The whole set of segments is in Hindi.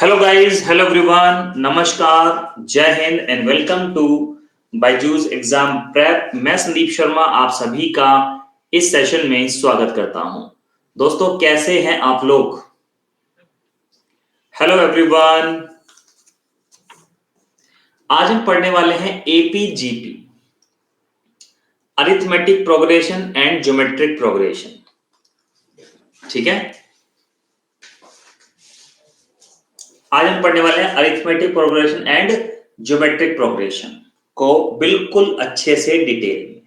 हेलो गाइस, हेलो एवरीवन, नमस्कार, जय हिंद and welcome to Byju's exam prep. मैं संदीप शर्मा आप सभी का इस सेशन में स्वागत करता हूं। दोस्तों, कैसे हैं आप लोग? Hello everyone. आज हम पढ़ने वाले हैं AP GP, arithmetic progression and geometric progression. ठीक है, आज हम पढ़ने वाले हैं arithmetic progression and geometric progression को बिल्कुल अच्छे से डिटेल में।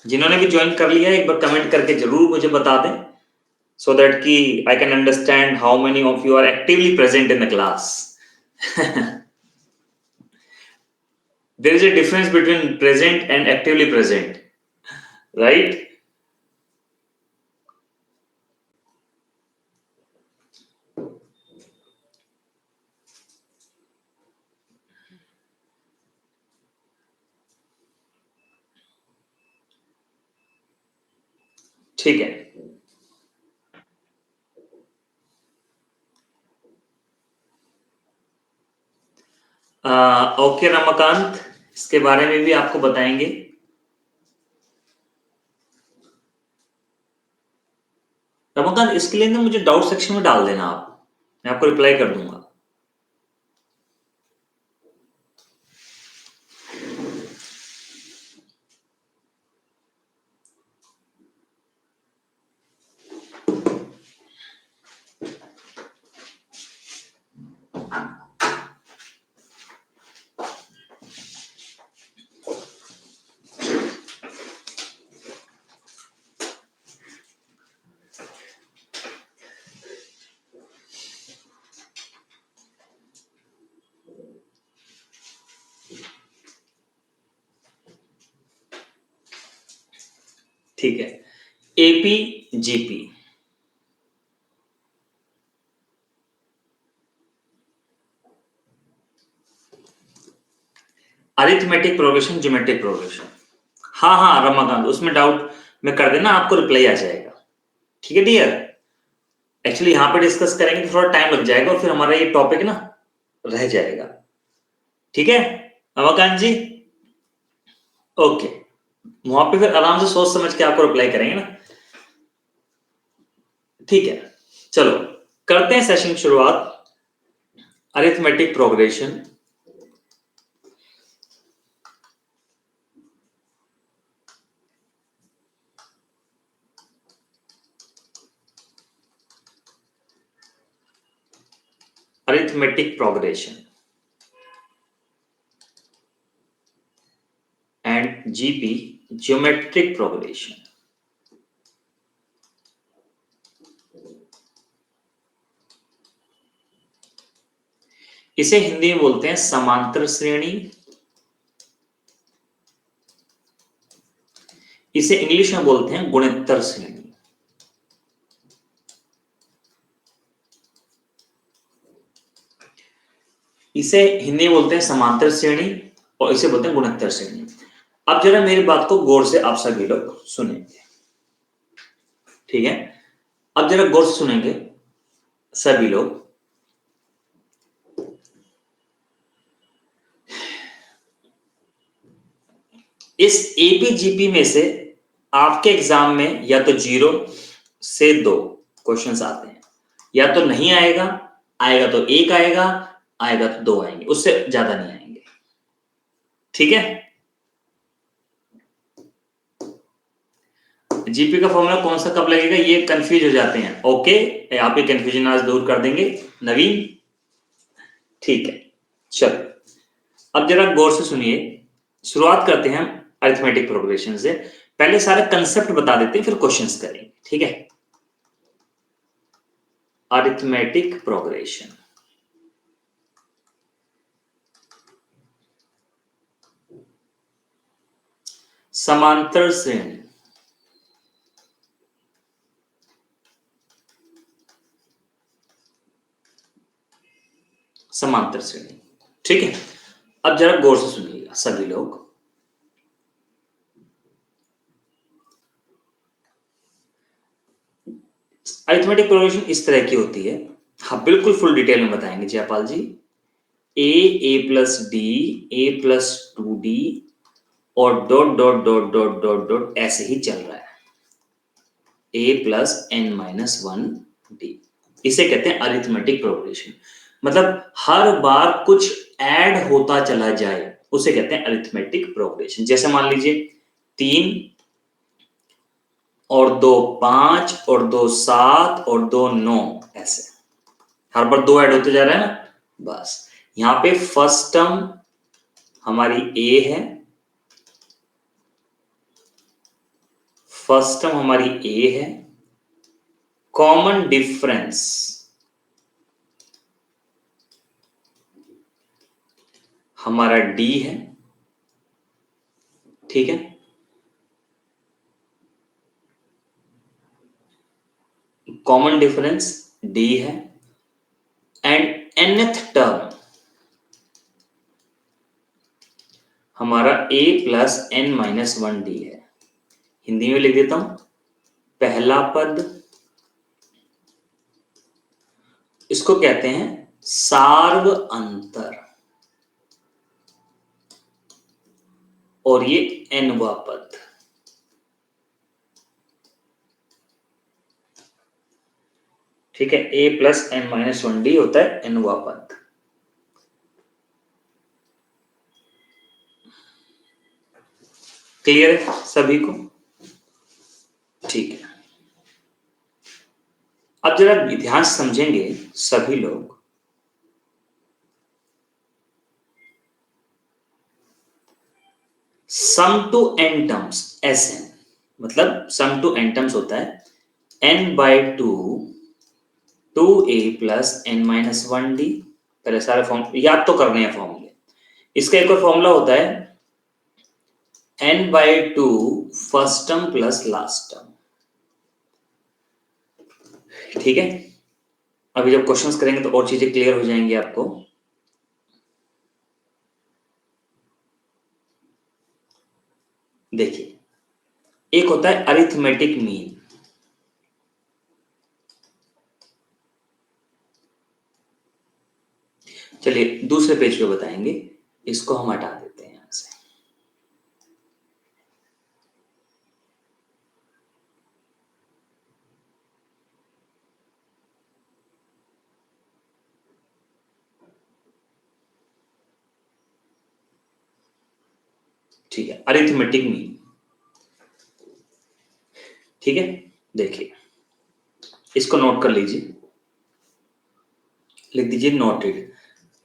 जिन्होंने भी ज्वाइन कर लिया है एक बार कमेंट करके जरूर मुझे बता दें, so that कि I can understand how many of you are actively present in the class. There is a difference between present and actively present, right? ठीक है, ओके रमाकांत, इसके बारे में भी आपको बताएंगे। रमाकांत, इसके लिए ना मुझे डाउट सेक्शन में डाल देना, आप मैं आपको रिप्लाई कर दूंगा। ठीक है, AP GP arithmetic progression, geometric progression. हाँ रमाकांत, उसमें डाउट में कर देना, आपको रिप्लाई आ जाएगा। ठीक है डियर, एक्चुअली यहाँ पे डिस्कस करेंगे थोड़ा टाइम लग जाएगा और फिर हमारा ये टॉपिक ना रह जाएगा। ठीक है रमाकांत जी, ओके, वहां पे फिर आराम से सोच समझ के आपको रिप्लाई करेंगे ना। ठीक है, चलो करते हैं सेशन की शुरुआत। Arithmetic progression, arithmetic progression and GP, geometric progression. इसे हिंदी में बोलते हैं समांतर श्रेणी, इसे इंग्लिश में बोलते हैं गुणोत्तर श्रेणी। इसे हिंदी में बोलते हैं समांतर श्रेणी और इसे बोलते हैं गुणोत्तर श्रेणी। अब जरा मेरी बात को गौर से आप सभी लोग सुनेंगे, ठीक है? अब जरा गौर से सुनेंगे सभी लोग। इस एपीजीपी में से आपके एग्जाम में या तो 0 से 2 क्वेश्चंस आते हैं, या तो नहीं आएगा, आएगा तो 1 आएगा, आएगा तो 2 आएंगे, उससे ज्यादा नहीं आएंगे। ठीक है, जीपी का फॉर्मूला कौन सा कब लगेगा ये कंफ्यूज हो जाते हैं। ओके, आप ये कंफ्यूजन आज दूर कर देंगे नवीन। ठीक है, चलो अब जरा गौर से सुनिए। शुरुआत करते हैं अरिथमेटिक प्रोग्रेशन से। पहले सारे कंसेप्ट बता देते हैं, फिर क्वेश्चंस करेंगे। ठीक है, अरिथमेटिक प्रोग्रेशन, समांतर श्रेणी, समांतर श्रेणी। ठीक है, अब जरा गौर से सुनिएगा सभी लोग। अरिथमेटिक प्रोग्रेशन इस तरह की होती है, हाँ बिल्कुल फुल डिटेल में बताएंगे जयपाल जी। ए प्लस डी, ए प्लस 2d और dot dot dot dot dot dot ऐसे ही चल रहा है, ए प्लस n माइनस 1d, इसे कहते हैं अरिथमेटिक प्रोग्रेशन। मतलब हर बार कुछ ऐड होता चला जाए उसे कहते हैं अरिथमेटिक प्रोग्रेशन। जैसे मान लीजिए 3 और 2 5 और 2 7 और 2 9, ऐसे हर बार 2 ऐड होते जा रहे हैं ना। बस यहां पे फर्स्ट टर्म हमारी ए है, फर्स्ट टर्म हमारी ए है, कॉमन डिफरेंस हमारा डी है, ठीक है। कॉमन डिफरेंस डी है एंड nth टर्म हमारा a plus n minus 1d है। हिंदी में लिख देता हूं, पहला पद इसको कहते हैं सार्व अंतर और ये nवा पद, ठीक है। a plus n minus 1d होता है nवा पद। क्लियर है सभी को? ठीक है, अब जरा ध्यान समझेंगे सभी लोग। सम टू n टर्म्स Sn, मतलब सम टू n टर्म्स होता है n/2 2a plus n minus 1d। पहले सारे फॉर्म याद तो करने हैं फॉर्मूले। इसका एक और फॉर्मूला होता है n/2 first term plus last term, ठीक है। अभी जब क्वेश्चंस करेंगे तो और चीजें क्लियर हो जाएंगी आपको। देखिए, एक होता है अरिथमेटिक मीन, चलिए दूसरे पेज पे बताएंगे, इसको हम हटा देते हैं यहां से। ठीक है, अरिथमेटिक मीन, ठीक है। देखिए, इसको नोट कर लीजिए, लिख दीजिए नोटेड,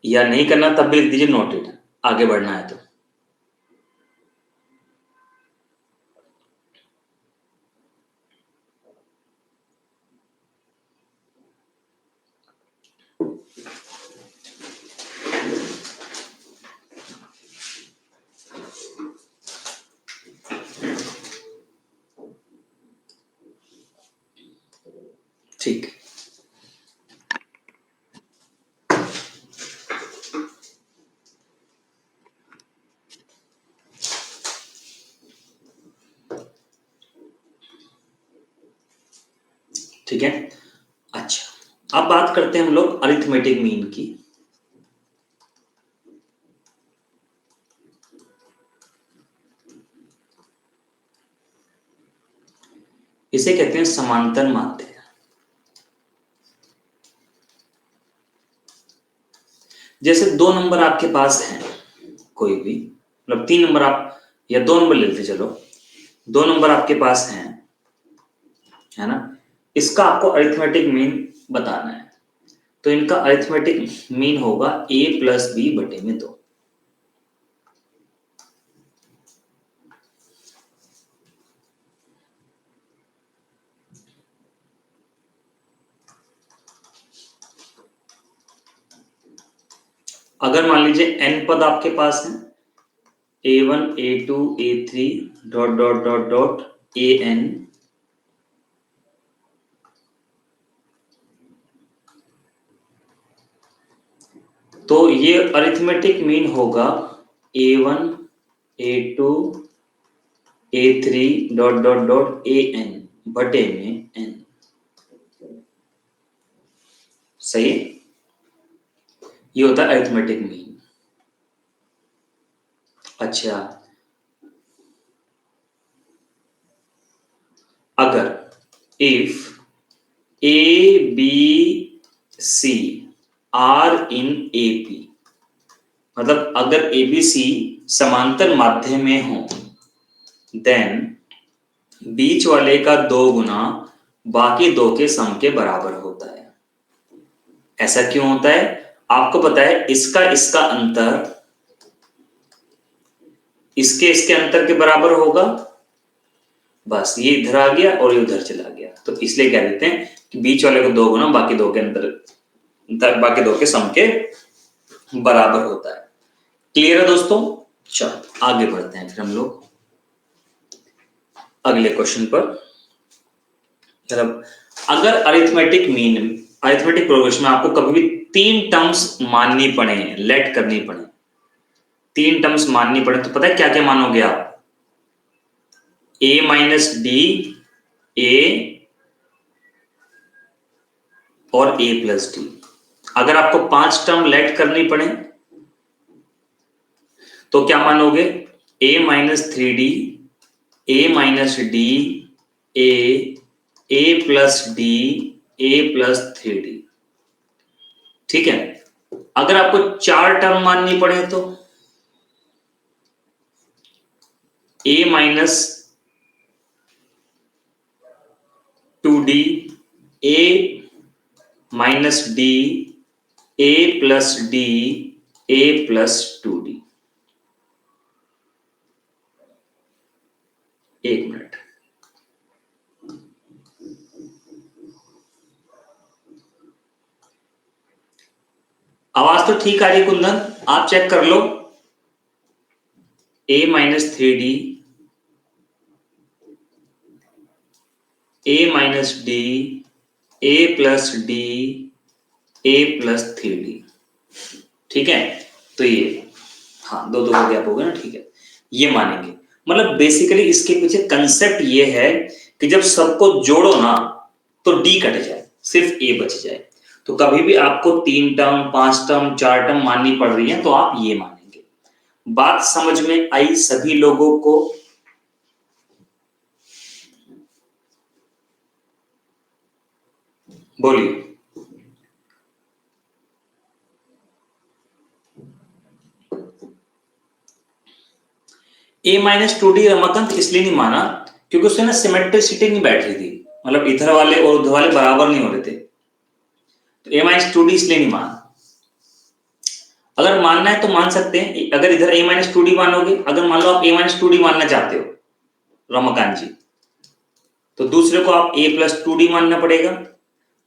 या नहीं करना तब भी लिख दीजिए नोटेड, आगे बढ़ना है तो। ठीक, ठीक है। अच्छा, अब बात करते हैं हम लोग अरिथमेटिक मीन की। इसे कहते हैं समांतर माध्य। जैसे 2 नंबर आपके पास हैं, कोई भी, मतलब 3 नंबर आप या 2 नंबर लेते चलो, 2 नंबर आपके पास हैं, है ना। इसका आपको अरिथमेटिक मीन बताना है, तो इनका अरिथमेटिक मीन होगा a प्लस बी बटे में 2। अगर मान लीजिए n पद आपके पास है, a1 a2 a3 dot dot dot dot an, तो ये अरिथमेटिक मीन होगा a1 a2 a3 dot dot dot an बटे में n। सही, ये होता है अरिथमेटिक मीन। अच्छा, अगर if A B C are in A P, मतलब अगर ए बी सी समांतर माध्य में हो, देन बीच वाले का 2 गुना बाकी 2 के सम के बराबर होता है। ऐसा क्यों होता है? आपको पता है इसका अंतर इसके अंतर के बराबर होगा, बस ये इधर आ गया और ये उधर चला गया, तो इसलिए कह देते हैं कि बीच वाले को 2 गुना बाकी 2 के अंतर बाकी 2 के सम के बराबर होता है। क्लियर है दोस्तों? चलो आगे बढ़ते हैं फिर हम लोग अगले क्वेश्चन पर। मतलब अगर अरिथमेटिक प्रोग्रेशन में आपको कभी भी 3 टर्म्स माननी पड़े, लेट करनी पड़े, 3 टर्म्स माननी पड़े, तो पता है क्या क्या मानोगे आप? a माइनस डी, ए और a प्लस डी। अगर आपको 5 टर्म लेट करनी पड़े तो क्या मानोगे? a minus 3d, a minus D, A plus D, A plus 3d। ठीक है। अगर आपको 4 टर्म माननी पड़े तो a minus 2d, a minus D, a plus D, a plus 2d। एक मिनट, आवाज तो ठीक आ रही कुंदन, आप चेक कर लो। a minus 3d, a minus D, a plus D, a plus 3d। ठीक है, तो ये हाँ 2 का गैप हो गया ना, ठीक है, ये मानेंगे। मतलब बेसिकली इसके पीछे कंसेप्ट ये है कि जब सबको जोड़ो ना तो डी कट जाए, सिर्फ ए बच जाए। तो कभी भी आपको 3 टर्म, 5 टर्म, 4 टर्म माननी पड़ रही है तो आप ये मानेंगे। बात समझ में आई सभी लोगों को? बोलिए। a माइनस 2d रमाकांत इसलिए नहीं माना क्योंकि उससे ना सिमेट्रिसिटी नहीं बैठ रही थी, मतलब इधर वाले और उधर वाले बराबर नहीं हो रहे थे, तो a माइनस 2d इसलिए नहीं माना। अगर मानना है तो मान सकते हैं, अगर इधर a माइनस 2d मानोगे, अगर मान लो आप a माइनस 2d मानना चाहते हो रमाकांत जी, तो दूसरे को आप a प्लस 2d मानना पड़ेगा।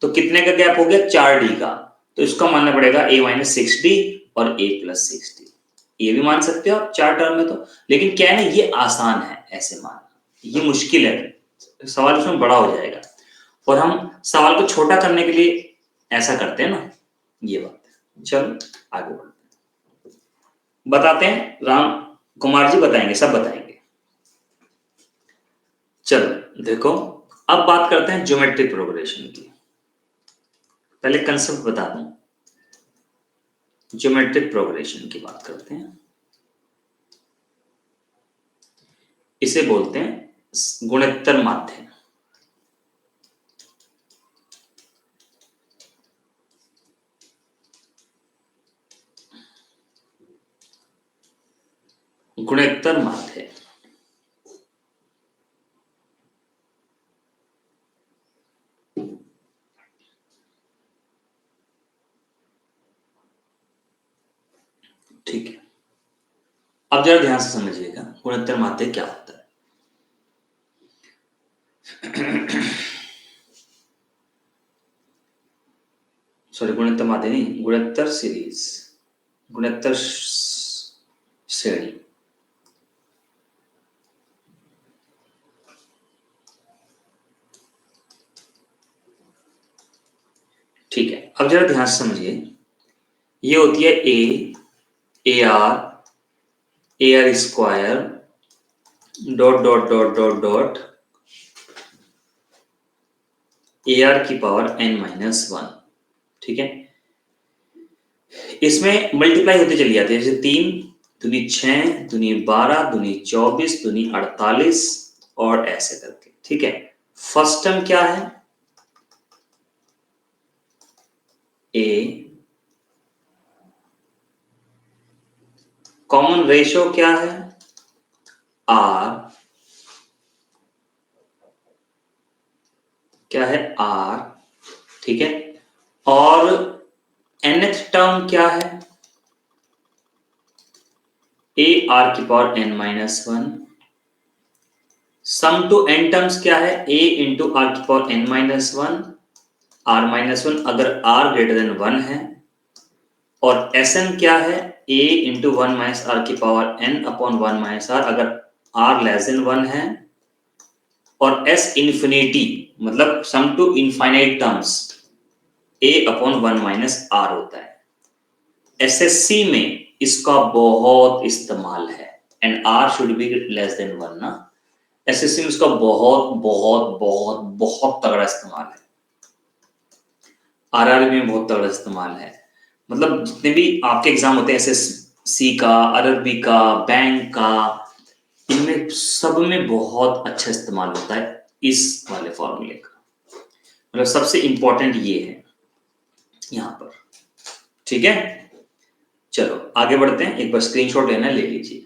तो कितने का गैप हो गया? 4d का, तो इसका मानना पड़ेगा a माइनस 6d और a प्लस 6d। ये भी मान सकते हो आप 4 टर्म में तो, लेकिन क्या है ना, ये आसान है ऐसे मानना, ये मुश्किल है, सवाल उसमें बड़ा हो जाएगा, और हम सवाल को छोटा करने के लिए ऐसा करते हैं ना, ये बात है। चलो आगे बढ़ते हैं, बताते हैं, राम कुमार जी बताएंगे, सब बताएंगे। चलो देखो, अब बात करते हैं ज्योमेट्रिक प्रोग्रेशन की। पहले कंसेप्ट बता दूं, ज्योमेट्रिक प्रोग्रेशन की बात करते हैं। इसे बोलते हैं गुणोत्तर माध्य। गुणोत्तर माध्य ठीक है। अब जरा ध्यान से समझिएगा गुणोत्तर माध्य क्या होता है। सॉरी, गुणोत्तर माध्य नहीं, गुणोत्तर सीरीज, गुणोत्तर श्रेणी। ठीक है, अब जरा ध्यान से समझिए, ये होती है A R square dot dot dot dot dot A R की पावर n-1, ठीक है, इसमें मल्टीप्लाई होते चली जाती है, जैसे 3 दूनी 6 दूनी 12 दूनी 24 दूनी 48 और ऐसे करके। ठीक है, फर्स्ट टर्म क्या है, ए, कॉमन रेशियो क्या है, आर, क्या है, आर। ठीक है, और nth टर्म क्या है, a r की power n minus 1। Sum to n terms क्या है, a इंटू r की power n minus 1, r minus 1 अगर r ग्रेटर देन 1 है, और Sn क्या है, a इंटू 1 माइनस r की power n upon 1 minus r अगर r लेस देन 1 है, और S इन्फिनिटी मतलब sum to infinite terms a upon 1 minus r होता है। एसएससी में इसका बहुत इस्तेमाल है, and r should be less than 1 ना। एसएससी में इसका बहुत बहुत बहुत बहुत तगड़ा इस्तेमाल है, आरआरबी में बहुत तगड़ा इस्तेमाल है। मतलब जितने भी आपके एग्जाम होते हैं एसएससी का, आरआरबी का, बैंक का, इनमें सब में बहुत अच्छा इस्तेमाल होता है इस वाले फॉर्मूले का। मतलब सबसे इंपॉर्टेंट ये है यहां पर। ठीक है, चलो आगे बढ़ते हैं, एक बार स्क्रीनशॉट लेना ले लीजिए।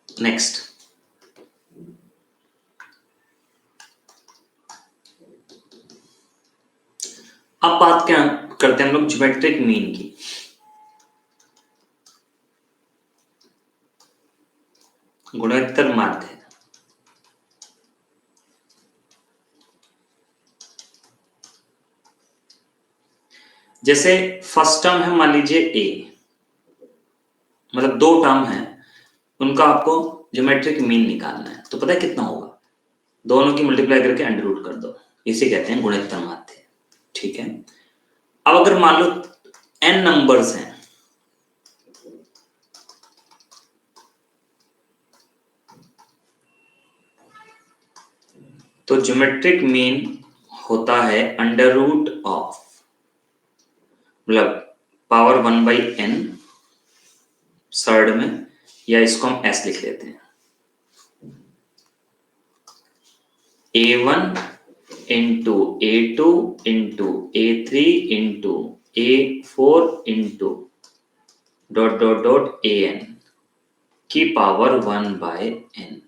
नेक्स्ट, अब बात क्या करते हैं हम लोग ज्योमेट्रिक मीन की। गुणोत्तर माध्य, जैसे फर्स्ट टर्म है मान लीजिए a, मतलब 2 टर्म है, उनका आपको ज्योमेट्रिक मीन निकालना है, तो पता है कितना होगा, दोनों की मल्टीप्लाई करके अंडर रूट कर दो, इसे कहते हैं गुणोत्तर माध्य। ठीक है, अब अगर मान लो n नंबर्स हैं, तो ज्योमेट्रिक मीन होता है अंडर रूट ऑफ, मतलब पावर 1/n सर्ड में, या इसको हम s लिख लेते हैं, a1 into a2 into a3 into a4 into dot dot dot an की पावर 1/n।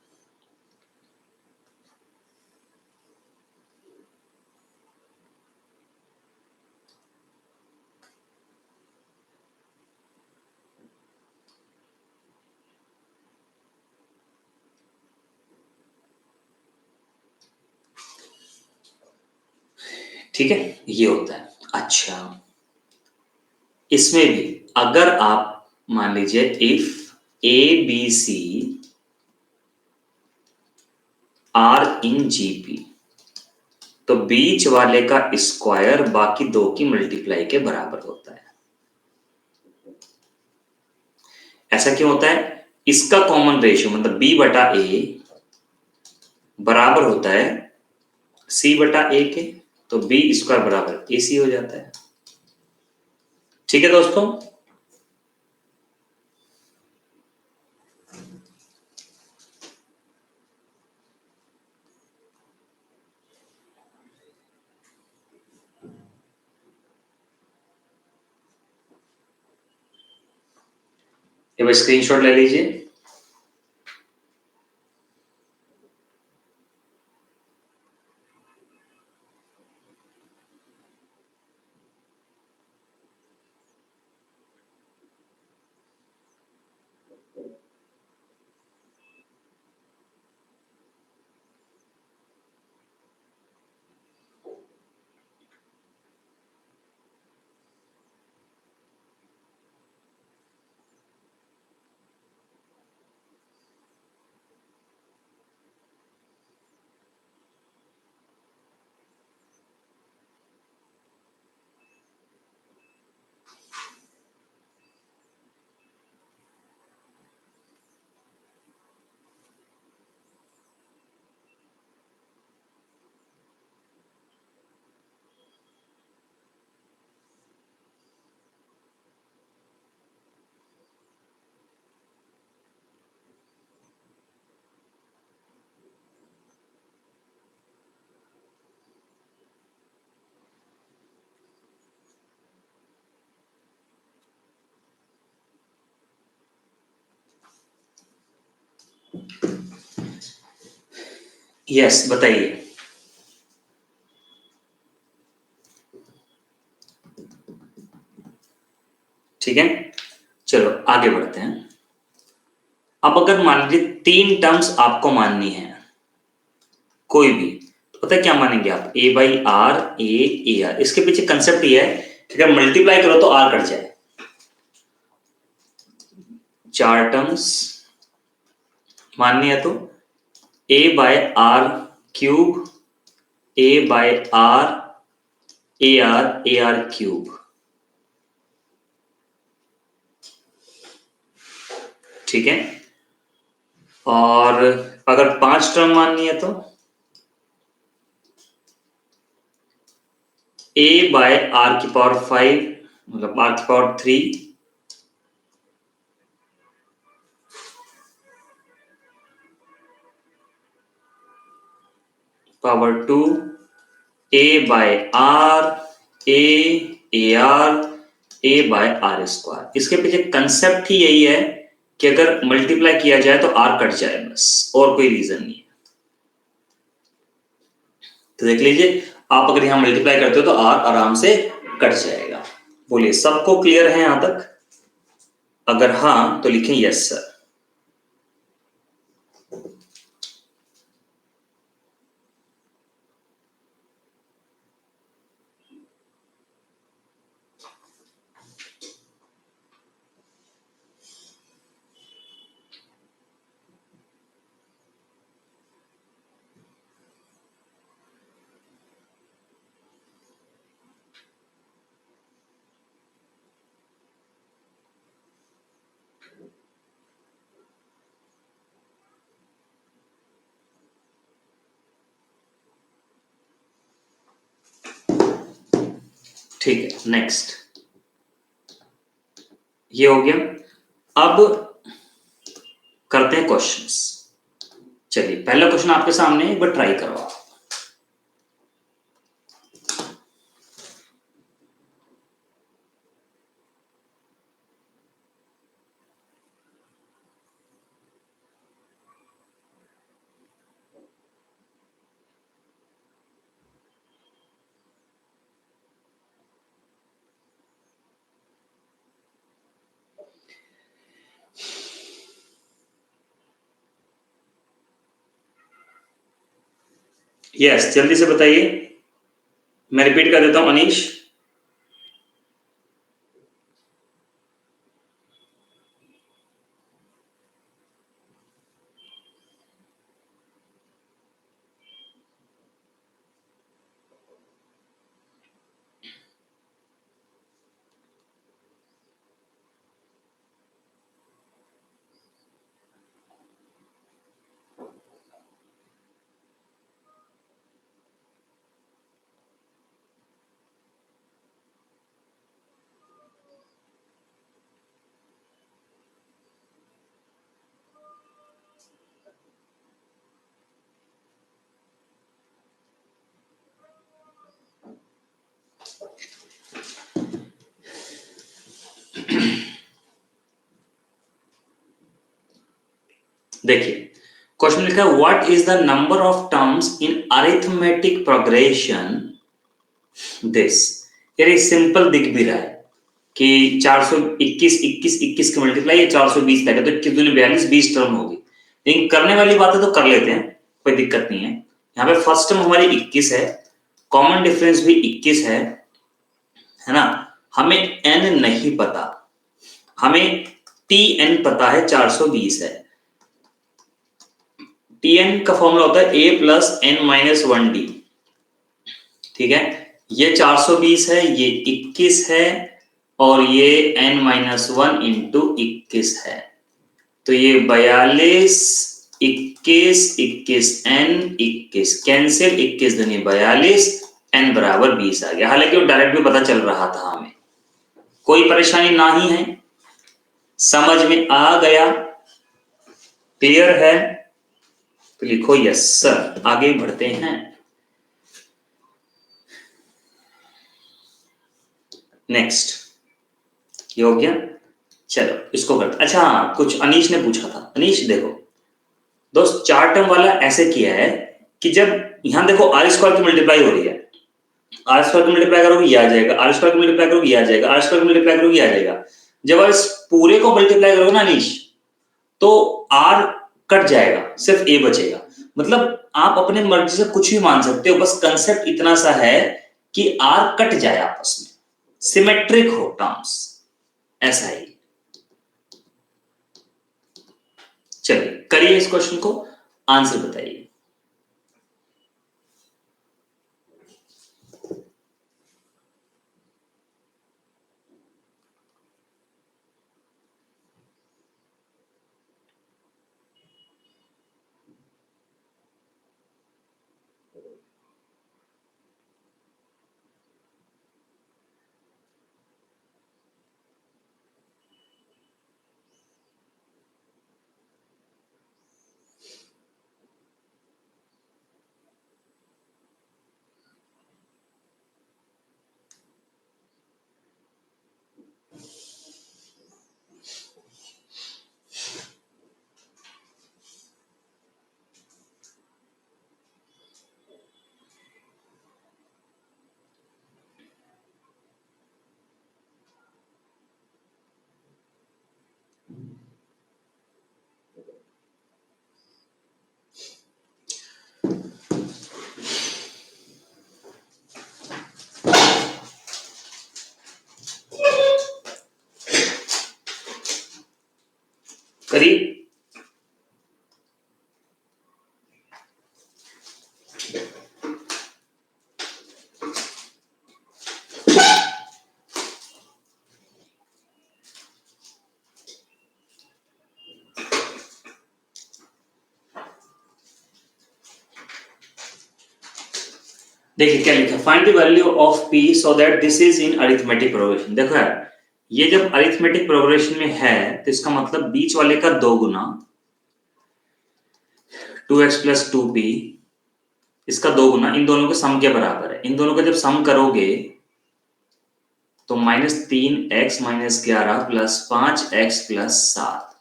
ठीक है, ये होता है। अच्छा, इसमें भी अगर आप मान लीजिए if A B C are in GP, तो बीच वाले का स्क्वायर बाकी 2 की मल्टीप्लाई के बराबर होता है। ऐसा क्यों होता है, इसका कॉमन रेशियो मतलब b बटा a बराबर होता है c बटा a के, तो b स्क्वायर बराबर ac हो जाता है। ठीक है दोस्तों, ये स्क्रीनशॉट ले लीजिए। यस बताइए। ठीक है, चलो आगे बढ़ते हैं। अब अगर मान लीजिए 3 टर्म्स आपको माननी है कोई भी, तो पता है क्या मानेंगे आप, a by r a r. इसके पीछे कंसेप्ट ये है कि अगर मल्टीप्लाई करो तो r कट जाए। 4 टर्म्स माननी है तो a by r cube, a by r a r cube. ठीक है, और अगर 5 टर्म माननी है तो a बाय आर की पावर 5 मतलब आर की power 3 power 2 a by r a r a by r square. इसके पीछे कंसेप्ट ही यही है कि अगर मल्टीप्लाई किया जाए तो आर कट जाए, बस, और कोई रीजन नहीं है। तो देख लीजिए, आप अगर यहां मल्टीप्लाई करते हो तो आर आराम से कट जाएगा। बोलिए सबको क्लियर है यहां तक? अगर हाँ तो लिखें यस सर। ठीक है, नेक्स्ट ये हो गया। अब करते हैं क्वेश्चंस। चलिए पहला क्वेश्चन आपके सामने, एक बार ट्राई करो आप। यस जल्दी से बताइए, मैं रिपीट कर देता हूं अनीश। देखिए क्वेश्चन लिखा है what is the number of terms in arithmetic progression this. ये सिंपल दिख भी रहा है कि 421 21 21 का मल्टीप्लाई ये 420 तक है, तो 21 दूनी 42 20 टर्म होगी। लेकिन करने वाली बातें तो कर लेते हैं, कोई दिक्कत नहीं है। यहाँ पे फर्स्ट टर्म हमारी 21 है, कॉमन डिफरेंस भी 21 है ना। हमें n नहीं पता, हमें tn पता है 420 है। tn का फॉर्मूला होता है a plus n minus 1d। ठीक है, ये 420 है, ये 21 है और ये n माइनस 1 इंटू 21 है। तो ये 42 21 21 n 21 कैंसिल, 21 दूनी 42 n बराबर 20 आ गया। हालांकि वो डायरेक्ट भी पता चल रहा था हमें, कोई परेशानी ना ही है, समझ में आ गया, क्लियर है तो लिखो यस सर। आगे बढ़ते हैं, नेक्स्ट ये हो गया। चलो इसको करते। अच्छा कुछ अनीश ने पूछा था, अनीश देखो दोस्त चार टर्म वाला ऐसे किया है कि जब यहां देखो आर स्क्वायर की मल्टीप्लाई हो रही है, आर स्क्वायर की मल्टीप्लाई करोगे ये आ जाएगा, आर स्क्वायर की मल्टीप्लाई करोगे ये आ जाएगा, आर स्क्वायर की मल्टीप्लाई करोगे ये आ जाएगा। जब आप इस पूरे को मल्टीप्लाई करोगे ना अनीश, तो आर कट जाएगा, सिर्फ ए बचेगा। मतलब आप अपने मर्जी से कुछ भी मान सकते हो, बस कंसेप्ट इतना सा है कि आर कट जाए आपस में, सिमेट्रिक हो टर्म्स, ऐसा ही। चलिए करिए इस क्वेश्चन को, आंसर बताइए। करिए। देखिए क्या लिखा, find the value of p so that this is in arithmetic progression. देखो यार, ये जब अरिथमेटिक प्रोग्रेशन में है तो इसका मतलब बीच वाले का 2 गुना 2x प्लस 2p, इसका 2 गुना इन दोनों के सम के बराबर है। इन दोनों का जब सम करोगे तो -3x minus 11 plus 5x plus 7,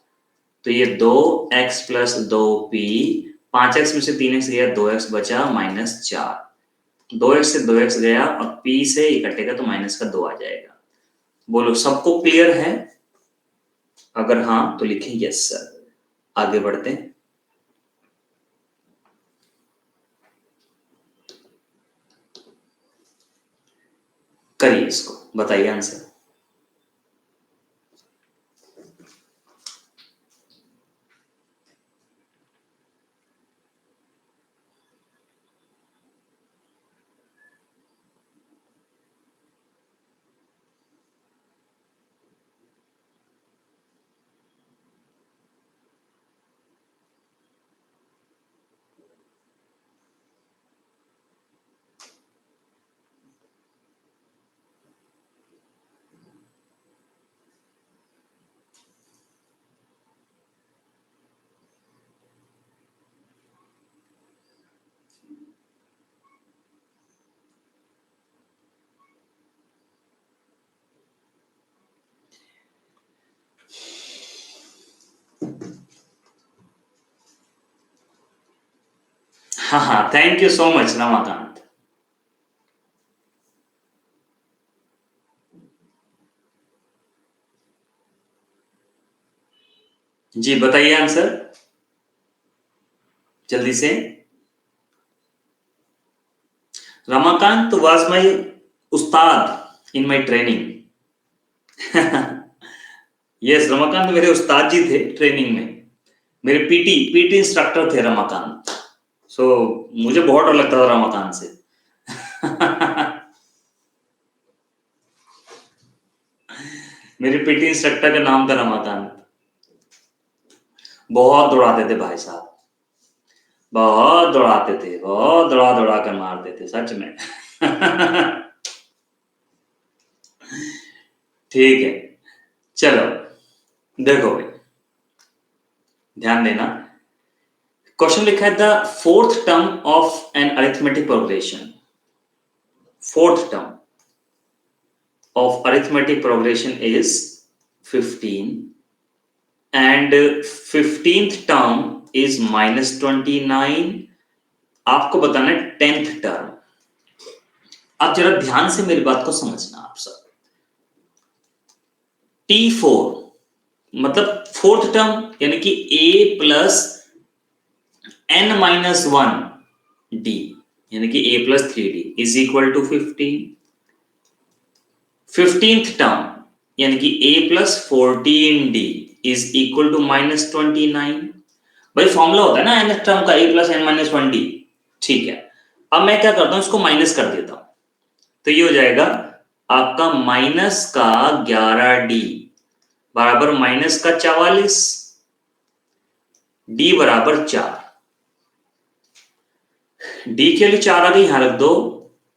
तो ये 2x प्लस 2p, 5x में से 3x गया 2x बचा -4, 2x से 2x गया, अब p से ये कटेगा तो माइनस का 2 आ जाएगा। बोलो सबको क्लियर है? अगर हाँ तो लिखें यस सर। आगे बढ़ते हैं, करिए इसको, बताइए आंसर। हाँ, thank you so much Ramakant. जी बताइए आंसर जल्दी से। रमाकांत वाज माय उस्ताद in my training. Yes, Ramakant मेरे उस्ताद जी थे ट्रेनिंग में, मेरे पीटी इंस्ट्रक्टर थे रमाकांत। सो मुझे बहुत डर लगता था रमाकांत से। मेरे पीटी इंस्ट्रक्टर का नाम था रमाकांत। बहुत दौड़ाते थे भाई साहब, बहुत दौड़ाते थे, बहुत दौड़ा दौड़ा कर मारते थे सच में। ठीक है, चलो देखो भाई, ध्यान देना। क्वेश्चन लिखा है the fourth term of an arithmetic progression. Fourth term of arithmetic progression is 15 and 15th term is -29। आपको बताना है 10th टर्म। अब जरा ध्यान से मेरी बात को समझना आप सब। T4 मतलब फोर्थ टर्म यानी कि a प्लस n-1 d यानी कि a plus 3d is equal to 15। 15th term यानी कि a plus 14d is equal to -29। भाई फॉर्मूला होता है ना nth टर्म का a प्लस n-1d। ठीक है, अब मैं क्या करता हूं, इसको माइनस कर देता हूं, तो ये हो जाएगा आपका माइनस का 11d बराबर माइनस का 44, d बराबर 4। डी के लिए 4 आ गई, यहां रख दो।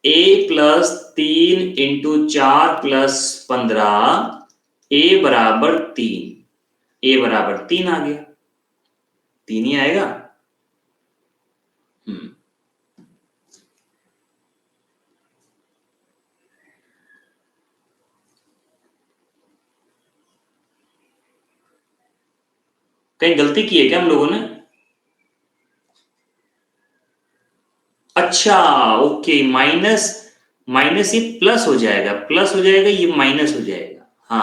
a plus 3 into 4 plus 15 a बराबर 3, a बराबर 3 आ गया, 3 ही आएगा। कहीं गलती की है क्या हम लोगों ने? अच्छा ओके, माइनस माइनस ये प्लस हो जाएगा, प्लस हो जाएगा, ये माइनस हो जाएगा। हाँ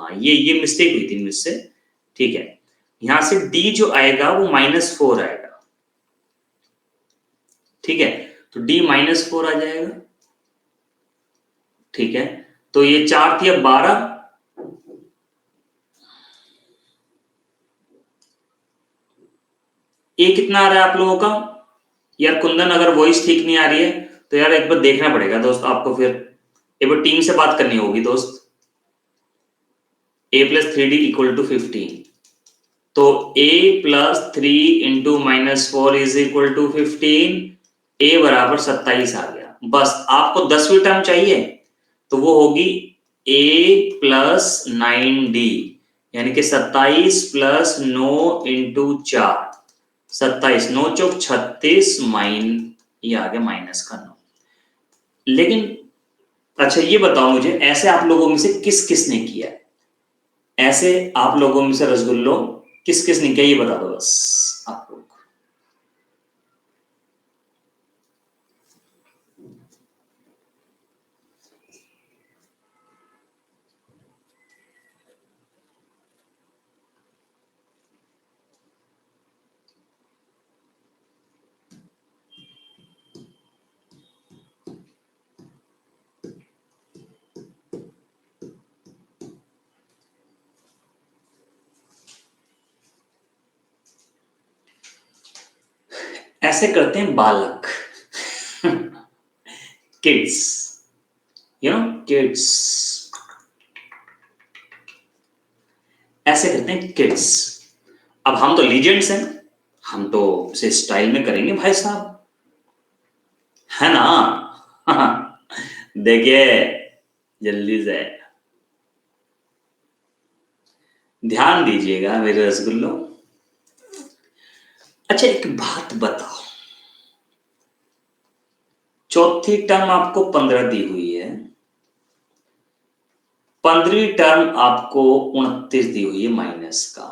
हाँ, ये मिस्टेक हुई थी मुझसे। ठीक है, यहां से d जो आएगा वो -4 आएगा। ठीक है, तो d -4 आ जाएगा। ठीक है, तो ये 4 थी, अब 12। ए कितना आ रहा है आप लोगों का? यार कुंदन, अगर वॉइस ठीक नहीं आ रही है तो यार एक बार देखना पड़ेगा दोस्त आपको, फिर एक बार टीम से बात करनी होगी दोस्त। a plus 3d equal to 15, तो a plus 3 into -4 is equal to 15, a बराबर 27 आ गया। बस आपको 10वीं टर्म चाहिए तो वो होगी a प्लस 9d यानी कि 27 प्लस 9 इंटू 4, 27, 9 चौक 36 ये आ गया माइनस का 9। लेकिन अच्छा ये बताओ मुझे, ऐसे आप लोगों में से किस किस ने किया है? ऐसे आप लोगों में से रसगुल्लो किस किस ने किया, ये बता दो बस आप लोग। ऐसे करते हैं बालक। किड्स, यू नो किड्स, ऐसे करते हैं किड्स। अब हम तो लीजेंड्स हैं, हम तो इसे स्टाइल में करेंगे भाई साहब, है ना? देखिए जल्दी से ध्यान दीजिएगा मेरे रसगुल्लो। अच्छा एक बात बताओ, चौथी टर्म आपको 15 दी हुई है, 15वीं टर्म आपको 29 दी हुई है माइनस का।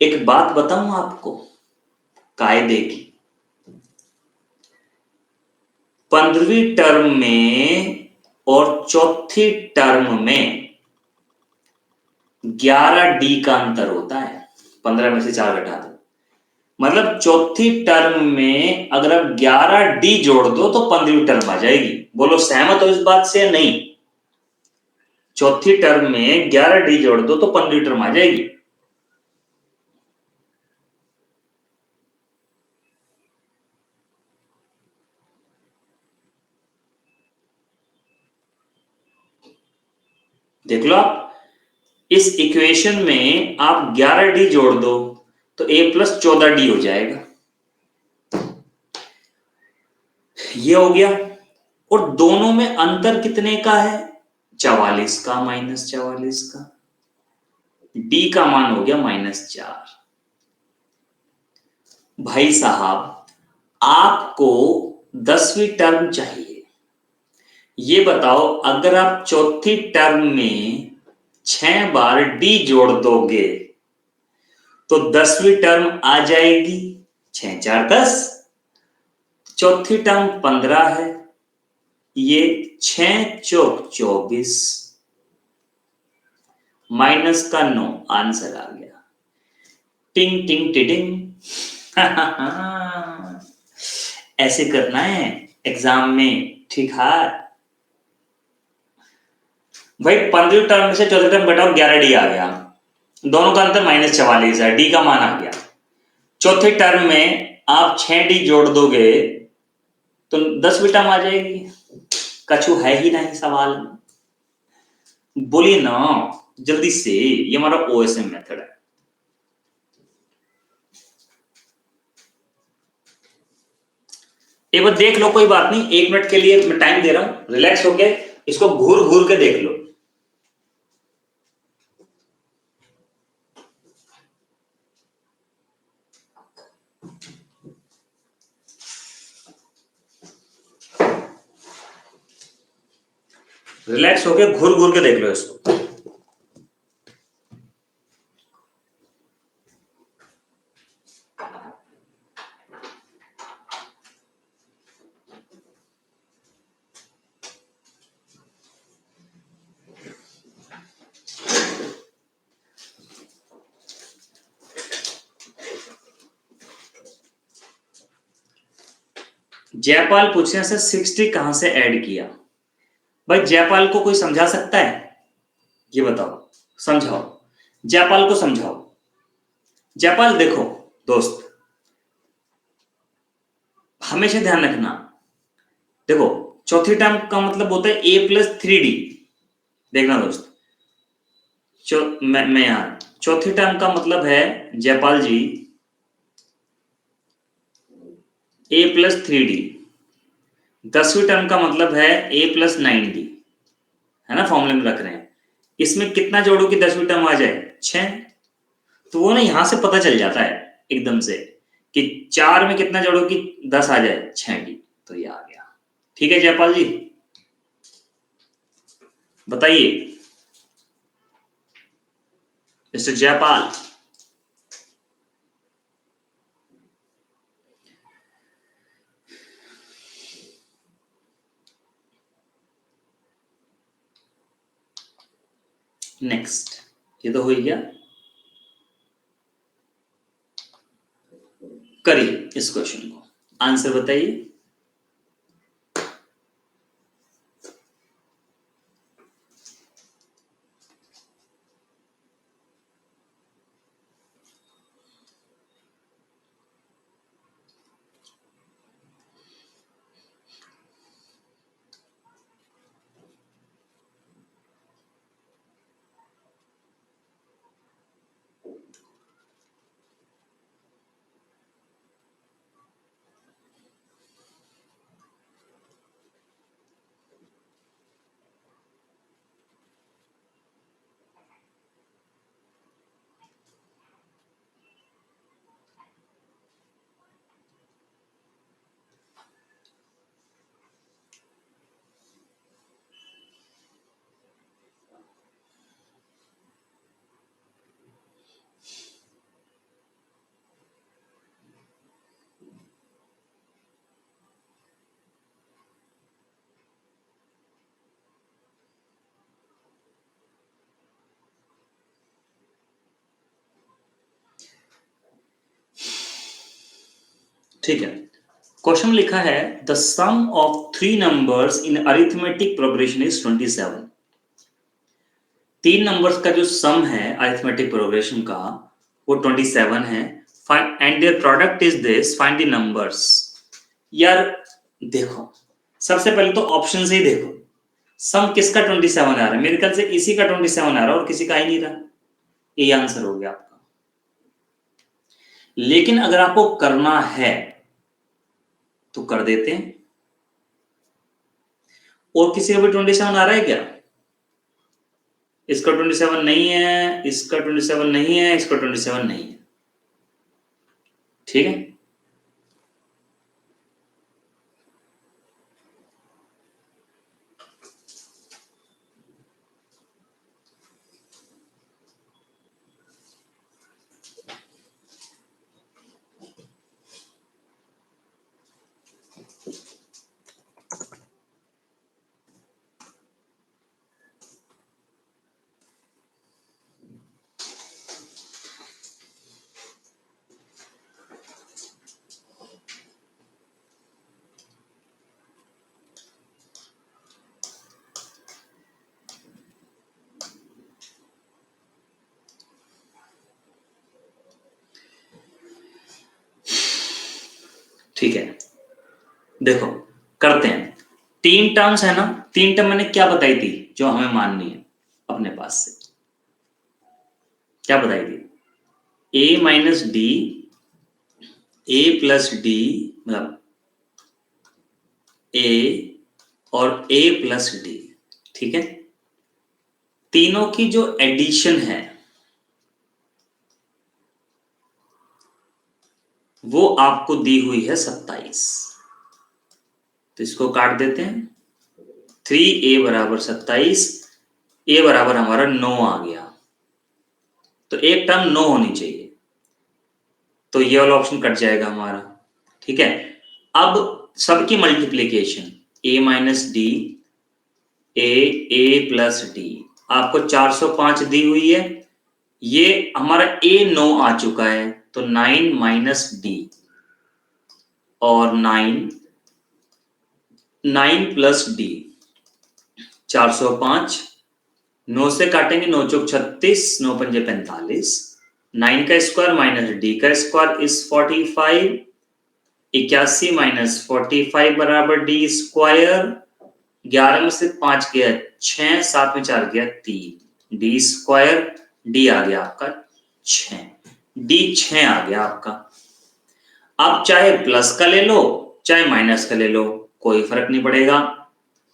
एक बात बताऊं आपको कायदे की, 15वीं टर्म में और चौथी टर्म में 11D का अंतर होता है। 15 में से 4 घटा दो, मतलब चौथी टर्म में अगर आप 11D जोड़ दो तो 15वीं टर्म आ जाएगी। बोलो सहमत हो इस बात से या नहीं? चौथी टर्म में 11D जोड़ दो तो 15वीं टर्म आ जाएगी। देख लो आप, इस इक्वेशन में आप 11D जोड़ दो तो A + 14D हो जाएगा। ये हो गया। और दोनों में अंतर कितने का है? 44 का, -44 का। D का मान हो गया -4। भाई साहब, आपको 10वीं टर्म चाहिए। ये बताओ, अगर आप चौथी टर्म में 6 बार D जोड़ दोगे तो 10वीं टर्म आ जाएगी। 6 4 10। चौथी टर्म 15 है, ये 6 चौक 24 माइनस का 9, आंसर आ गया। टिंग टिंग टिडिंग। ऐसे करना है एग्जाम में, ठीक है भाई। 15वीं टर्म में से चौथी टर्म घटाओ, 11D आ गया। दोनों का अंतर -44 है, D का मान आ गया। चौथे टर्म में आप 6D जोड़ दोगे तो 10वीं टर्म आ जाएगी। कछु है ही नहीं सवाल में। बोलिए ना जल्दी से, ये हमारा OSM मेथड है। एक बार देख लो, कोई बात नहीं, 1 मिनट के लिए मैं टाइम दे रहा हूं, रिलैक्स होके इसको घूर घूर के देख लो। रिलैक्स होके घूर घूर के देख लो इसको। जयपाल पूछ रहे हैं सर 60 कहां से ऐड किया? भाई जयपाल को कोई समझा सकता है? ये बताओ, समझाओ, जयपाल को समझाओ। जयपाल देखो दोस्त, हमेशा ध्यान रखना, देखो चौथी टर्म का मतलब होता है A + 3D। देखना दोस्त, मैं यहां चौथी टर्म का मतलब है जयपाल जी A + 3D। 10वीं टर्म का मतलब है A + 9D, है ना, फॉर्मूले में रख रहे हैं। इसमें कितना जोड़ो कि 10वीं टर्म आ जाए? 6। तो वो ना यहां से पता चल जाता है एकदम से कि 4 में कितना जोड़ो कि 10 आ जाए? 6D। तो ये आ गया। ठीक है जयपाल जी, बताइए मिस्टर जयपाल। नेक्स्ट, ये तो हो ही गया। करिए इस क्वेश्चन को, आंसर बताइए। ठीक है, क्वेश्चन लिखा है the sum of 3 numbers in arithmetic progression is 27। 3 numbers का जो सम है अरिथमेटिक प्रोग्रेशन का वो 27 है, and their product is this, find the numbers. यार देखो, सबसे पहले तो ऑप्शन से ही देखो, सम किसका 27 आ रहा है, मेरे ख्याल से इसी का 27 आ रहा है और किसी का ही नहीं रहा, ये आंसर हो गया आपका। लेकिन अगर आपको करना है तो कर देते हैं। और किसी का भी 27 आ रहा है क्या? इसका 27 नहीं है, इसका 27 नहीं है, इसका 27 नहीं है, ठीक है। ठीक है, देखो करते हैं। 3 टर्म्स है ना, 3 टर्म मैंने क्या बताई थी जो हमें माननी है अपने पास से, क्या बताई थी? a minus D, a plus D, मतलब a और a प्लस डी, ठीक है। तीनों की जो एडिशन है वो आपको दी हुई है 27, तो इसको काट देते हैं। 3a बराबर 27, a बराबर हमारा 9 आ गया, तो एक टर्म 9 होनी चाहिए, तो ये वाला ऑप्शन कट जाएगा हमारा, ठीक है। अब सबकी multiplication a minus D, a plus D, आपको 405 दी हुई है, ये हमारा a 9 आ चुका है, तो 9 माइनस डी और 9 प्लस डी, 405, 9 से काटेंगे, 9 चौक 36, 9 पंजे 45, 9 का स्क्वायर माइनस डी का स्क्वायर इज 45, 81 माइनस 45 बराबर डी स्क्वायर, 11 में से 5 गया 6, 7 में 4 गया 3, डी स्क्वायर, डी आ गया आपका 6, डी 6 आ गया आपका। अब चाहे प्लस का ले लो चाहे माइनस का ले लो, कोई फर्क नहीं पड़ेगा,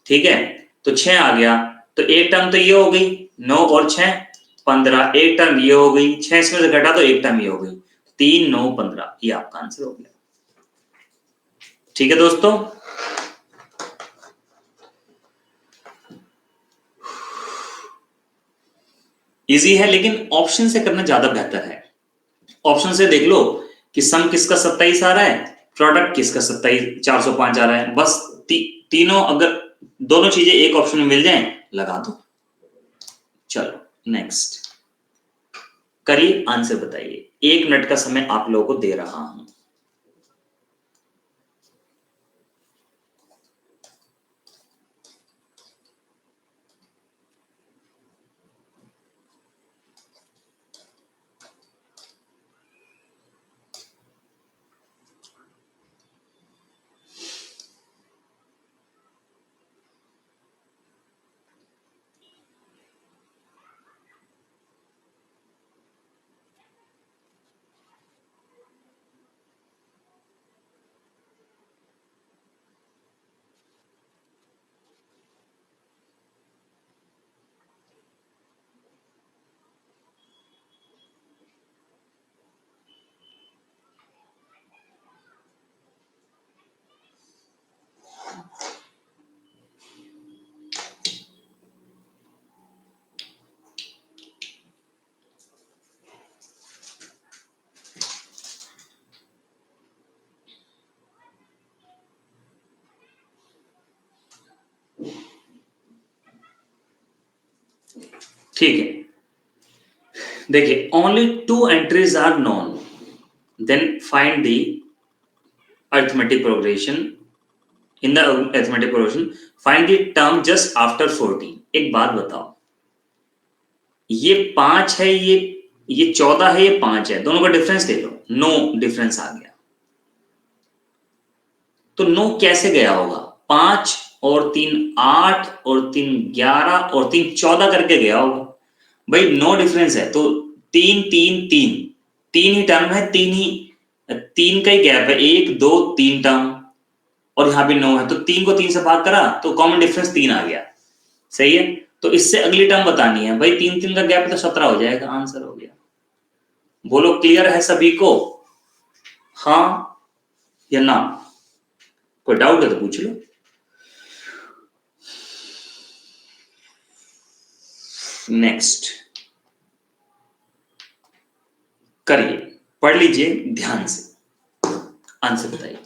ठीक है। तो 6 आ गया, तो एक टर्म तो ये हो गई, 9 और 6 15, एक टर्म ये हो गई, 6 इसमें से घटा तो एक टर्म ये हो गई, 3 9 15, ये आपका आंसर हो गया, ठीक है दोस्तों। इजी है, लेकिन ऑप्शन से करना ज्यादा बेहतर है। ऑप्शन से देख लो कि सम किसका 27 आ रहा है, प्रोडक्ट किसका 27 405 आ रहा है, बस तीनों अगर दोनों चीजें एक ऑप्शन में मिल जाएं लगा दो। चलो नेक्स्ट करिए, आंसर बताइए। 1 मिनट का समय आप लोगों को दे रहा हूं। ठीक है, देखिए only 2 entries are known, then find the arithmetic progression, in the arithmetic progression find the term just after 14। एक बात बताओ, ये 5 है, ये 14 है, ये 5 है, दोनों का डिफरेंस ले लो, 9 डिफरेंस आ गया। तो 9 कैसे गया होगा? 5 और 3 8 और 3 11 और 3 14 करके गया होगा। भाई 9 डिफरेंस है तो 3 3 3 तीन ही टर्म है, तीन का ही गैप है, 1 2 3 टर्म, और यहाँ पे 9 है तो 3 को 3 से भाग करा तो कॉमन डिफरेंस 3 आ गया। सही है, तो इससे अगली टर्म बतानी है भाई, 3 3 का गैप है तो 17 हो जाएगा, आंसर हो गया। बोलो क्लियर है सभी को? हाँ या ना? कोई डाउट है तो पूछ लो। नेक्स्ट करिए, पढ़ लीजिए ध्यान से, आंसर बताइए।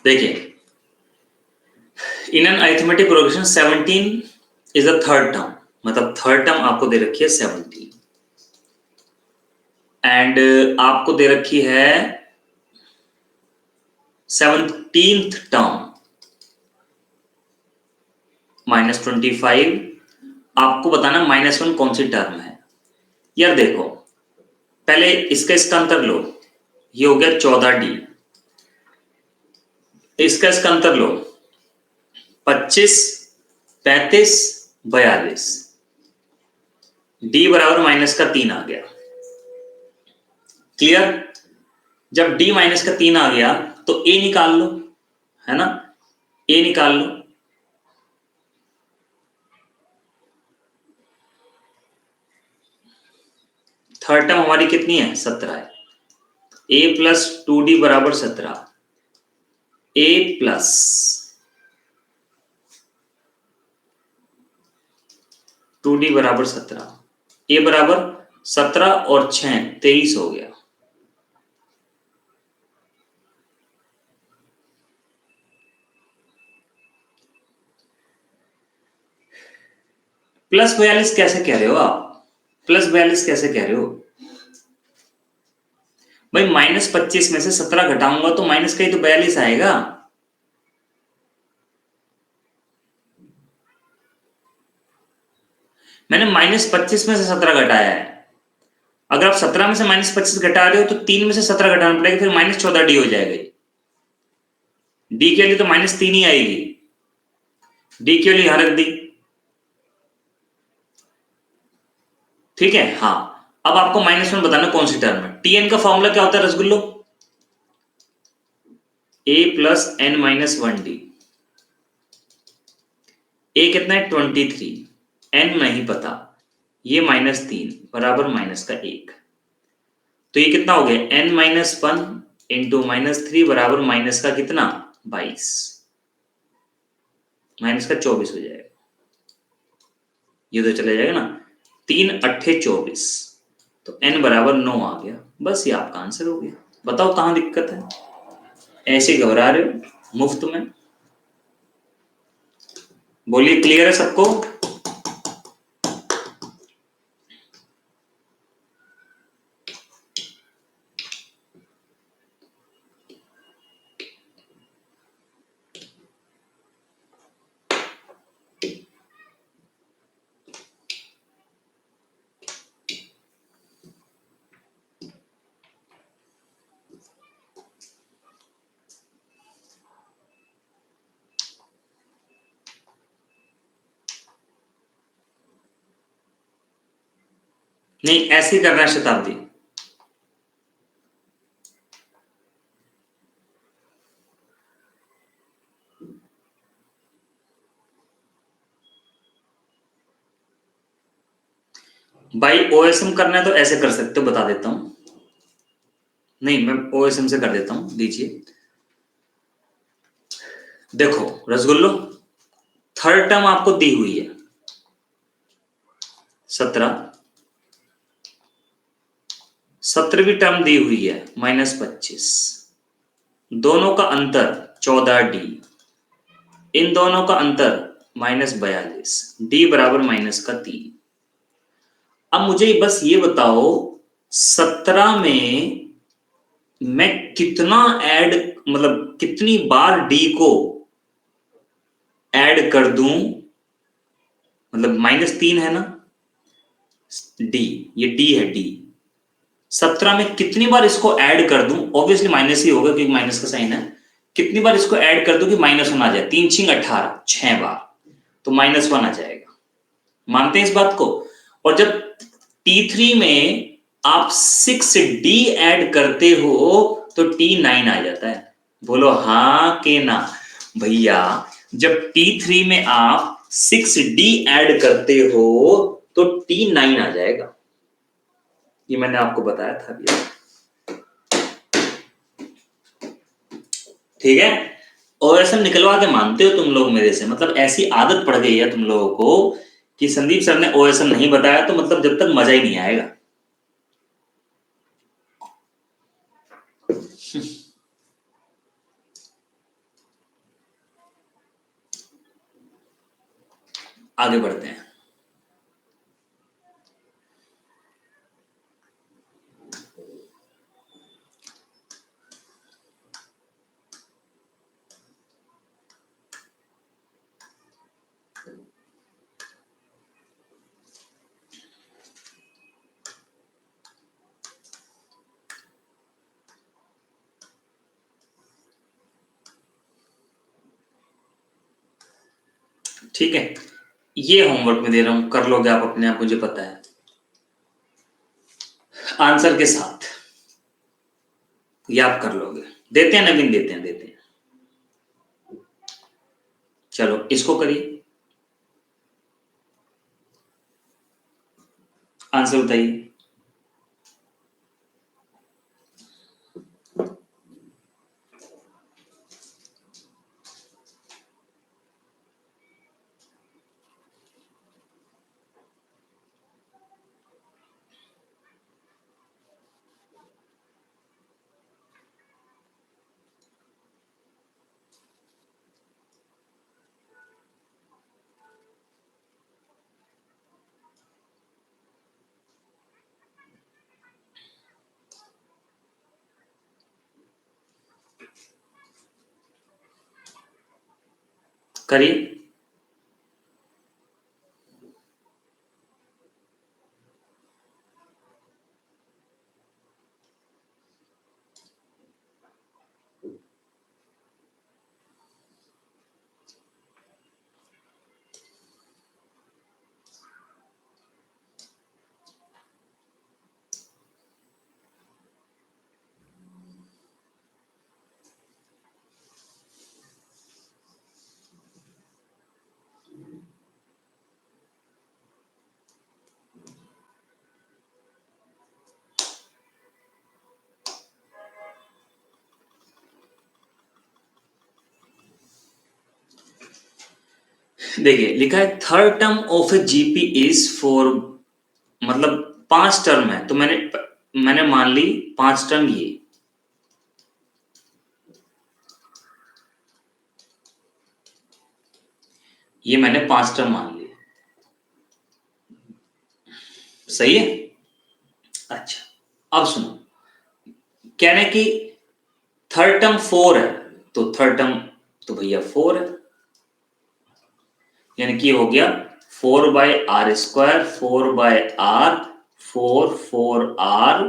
देखिए, in an arithmetic progression 17 is the third term, मतलब थर्ड टर्म आपको दे रखी है 17, एंड आपको दे रखी है 17th टर्म -25। आपको बताना -1 कौन सी टर्म है। यार देखो, पहले इसका अंतर लो, ये हो गया 14D, इसका अंतर लो 25 35 42, D बराबर -3 आ गया। क्लियर? जब D -3 आ गया तो A निकाल लो, है ना, A निकाल लो। थर्ड टर्म हमारी कितनी है? 17 है। A + 2D बराबर 17, A + 2D बराबर 17, A बराबर 17 और 6 23 हो गया। +42 कैसे कह रहे हो आप? +42 कैसे कह रहे हो भाई? -25 में से 17 घटाऊंगा तो माइनस का ही तो 42 आएगा। मैंने -25 में से 17 घटाया है। अगर आप 17 में से -25 घटा रहे हो तो 3 में से 17 घटाना पड़ेगा, फिर -14D हो जाएगा। D के लिए तो -3 ही आएगी, D के लिए यहां रख दी। ठीक है, हाँ। अब आपको -1 बताना कौन सी टर्म है। Tn का फॉर्मूला क्या होता है रसगुल्लो? A + n-1D। A कितना है? 23, n नहीं पता, ये -3 बराबर -1, तो ये कितना हो गया? n-1 इंटू -3 बराबर माइनस का कितना? 22, -24 हो जाएगा। ये तो चले जाएगा ना, 3 8 24, तो n बराबर 9 आ गया। बस ये आपका आंसर हो गया। बताओ कहां दिक्कत है? ऐसे घबरा रहे हो मुफ्त में? बोलिए क्लियर है सबको? नहीं, ऐसे ही करना है शताब्दी। भाई ओएसएम करना है तो ऐसे कर सकते हो, बता देता हूं। नहीं, मैं ओएसएम से कर देता हूं, दीजिए। देखो रसगुल्लो, थर्ड टर्म आपको दी हुई है 17, 17वीं टर्म दी हुई है -25, दोनों का अंतर 14D, इन दोनों का अंतर -42, D बराबर -3। अब मुझे बस ये बताओ 17 में मैं कितना ऐड, मतलब कितनी बार D को ऐड कर दूं, मतलब -3 है ना D, ये D है D, 17 में कितनी बार इसको ऐड कर दूं, ऑब्वियसली माइनस ही होगा क्योंकि माइनस का साइन है। कितनी बार इसको ऐड कर दूं कि -1 आ जाए, 3 6 18, 6 बार, तो -1 आ जाएगा। मानते हैं इस बात को? और जब T3 में आप 6D ऐड करते हो तो T9 आ जाता है। बोलो हाँ के ना भैया, जब T3 में आप 6D ऐड करते हो तो T9 आ जाएगा। ये मैंने आपको बताया था अभी। ठीक है, और ऐसा निकलवा के मानते हो तुम लोग मेरे से, मतलब ऐसी आदत पड़ गई है तुम लोगों को कि संदीप सर ने ओएसएम नहीं बताया तो मतलब जब तक मजा ही नहीं आएगा। आगे बढ़ते हैं। ठीक है, ये होमवर्क में दे रहा हूं, कर लोगे आप अपने आप, मुझे पता है, आंसर के साथ ये आप कर लोगे। देते हैं नवीन, देते हैं। चलो इसको करिए, आंसर बताइए। करिए। देखिए लिखा है third term of A GP is 4, मतलब 5 टर्म है, तो मैंने मान ली 5 टर्म, ये मैंने 5 टर्म मान ली। सही है। अच्छा अब सुनो, कह रहे हैं कि थर्ड टर्म 4 है, तो थर्ड टर्म तो भैया 4 है, यानी कि हो गया 4/r², 4/r, 4/r,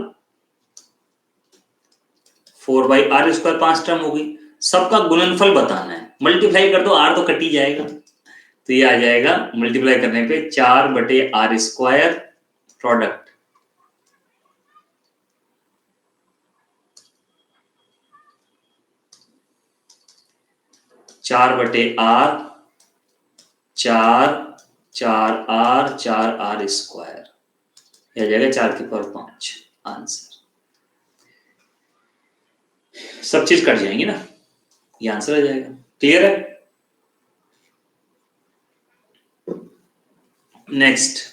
4/r², 5 term हो गई। सबका गुणनफल बताना है, मल्टीप्लाई कर दो, r तो कट ही जाएगा, तो ये आ जाएगा मल्टीप्लाई करने पे 4/r² product 4/r, 4 4r 4r square, यह जाएगा 4⁵ आंसर। सब चीज कट जाएंगी ना, ये आंसर आ जाएगा। क्लियर है? नेक्स्ट,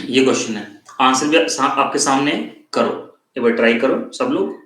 ये क्वेश्चन है, आंसर भी आपके सामने करो, एक बार ट्राई करो सब लोग।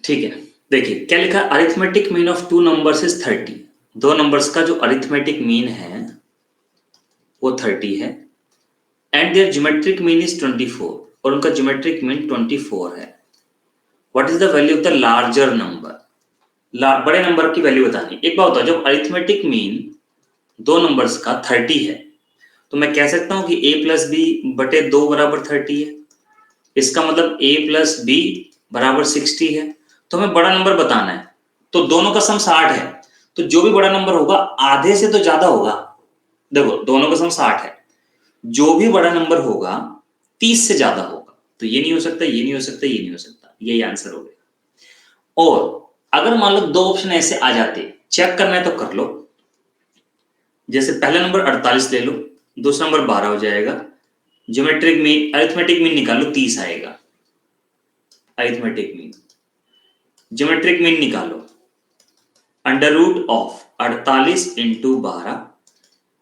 ठीक है, देखिए क्या लिखा, arithmetic mean of two numbers is 30। दो नंबर्स का जो अरिथमेटिक मीन है वो 30 है, and their geometric mean is 24, और उनका ज्योमेट्रिक मीन 24 है। What is the value of the larger number? बड़े नंबर की वैल्यू बतानी। एक बात बताओ, जब अरिथमेटिक मीन दो नंबर्स का 30 है तो मैं कह सकता हूं कि a+b/2 बराबर 30 है, इसका मतलब a+b बराबर 60 है। तो हमें बड़ा नंबर बताना है, तो दोनों का सम 60 है, तो जो भी बड़ा नंबर होगा आधे से तो ज्यादा होगा। देखो दोनों का सम 60 है, जो भी बड़ा नंबर होगा 30 से ज्यादा होगा, तो ये नहीं हो सकता, ये नहीं हो सकता, ये नहीं हो सकता, यही आंसर हो गया। और अगर मान लो दो ऑप्शन ऐसे आ जाते, चेक करना है तो कर लो, जैसे पहला नंबर 48 ले लो, दूसरा नंबर 12 हो जाएगा, ज्योमेट्रिक मीन अरिथमेटिक मीन निकालो 30 आएगा, अरिथमेटिक मीन। ज्योमेट्रिक मीन निकालो, अंडर रूट ऑफ 48 इंटू 12,